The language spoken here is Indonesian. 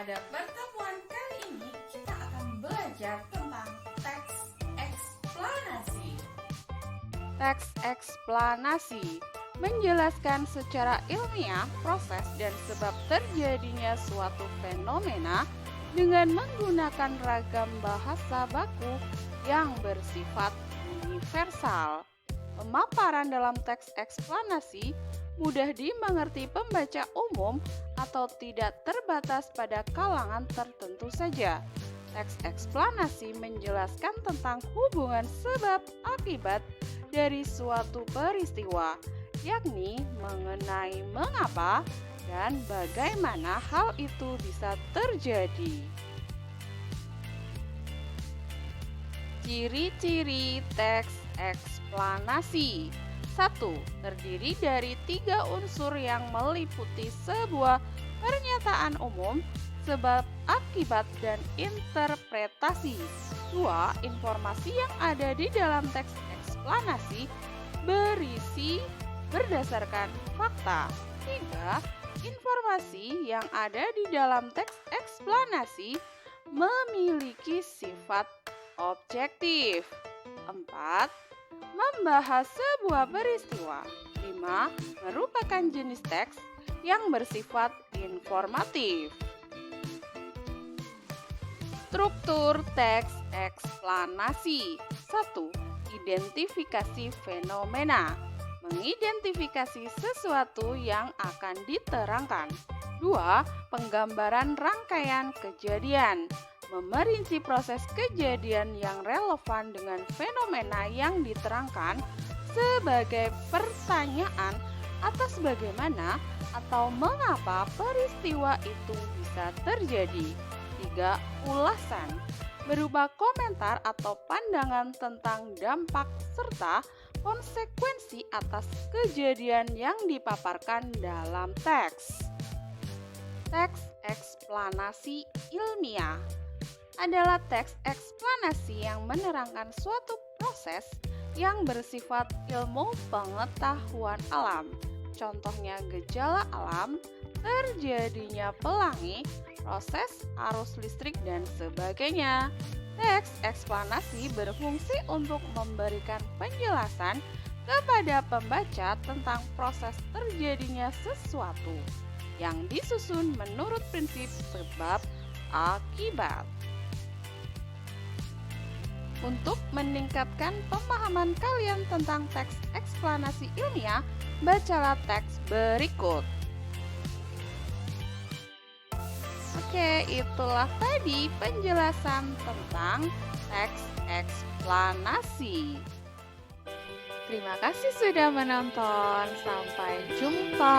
Pada pertemuan kali ini kita akan belajar tentang teks eksplanasi. Teks eksplanasi menjelaskan secara ilmiah proses dan sebab terjadinya suatu fenomena dengan menggunakan ragam bahasa baku yang bersifat universal. Pemaparan dalam teks eksplanasi mudah dimengerti pembaca umum atau tidak terbatas pada kalangan tertentu saja. Teks eksplanasi menjelaskan tentang hubungan sebab akibat dari suatu peristiwa, yakni mengenai mengapa dan bagaimana hal itu bisa terjadi. Ciri-ciri teks eksplanasi. 1. Terdiri dari 3 unsur yang meliputi sebuah pernyataan umum, sebab, akibat, dan interpretasi. 2. Informasi yang ada di dalam teks eksplanasi berisi berdasarkan fakta. 3. Informasi yang ada di dalam teks eksplanasi memiliki sifat objektif. 4. Membahas sebuah peristiwa. 5. Merupakan jenis teks yang bersifat informatif. Struktur teks eksplanasi. 1. Identifikasi fenomena. Mengidentifikasi sesuatu yang akan diterangkan. 2. Penggambaran rangkaian kejadian. Memerinci proses kejadian yang relevan dengan fenomena yang diterangkan sebagai pertanyaan atas bagaimana atau mengapa peristiwa itu bisa terjadi. 3. Ulasan berupa komentar atau pandangan tentang dampak serta konsekuensi atas kejadian yang dipaparkan dalam teks. Teks eksplanasi ilmiah adalah teks eksplanasi yang menerangkan suatu proses yang bersifat ilmu pengetahuan alam. Contohnya gejala alam, terjadinya pelangi, proses arus listrik, dan sebagainya. Teks eksplanasi berfungsi untuk memberikan penjelasan kepada pembaca tentang proses terjadinya sesuatu yang disusun menurut prinsip sebab akibat. Untuk meningkatkan pemahaman kalian tentang teks eksplanasi ilmiah, bacalah teks berikut. Oke, itulah tadi penjelasan tentang teks eksplanasi. Terima kasih sudah menonton. Sampai jumpa.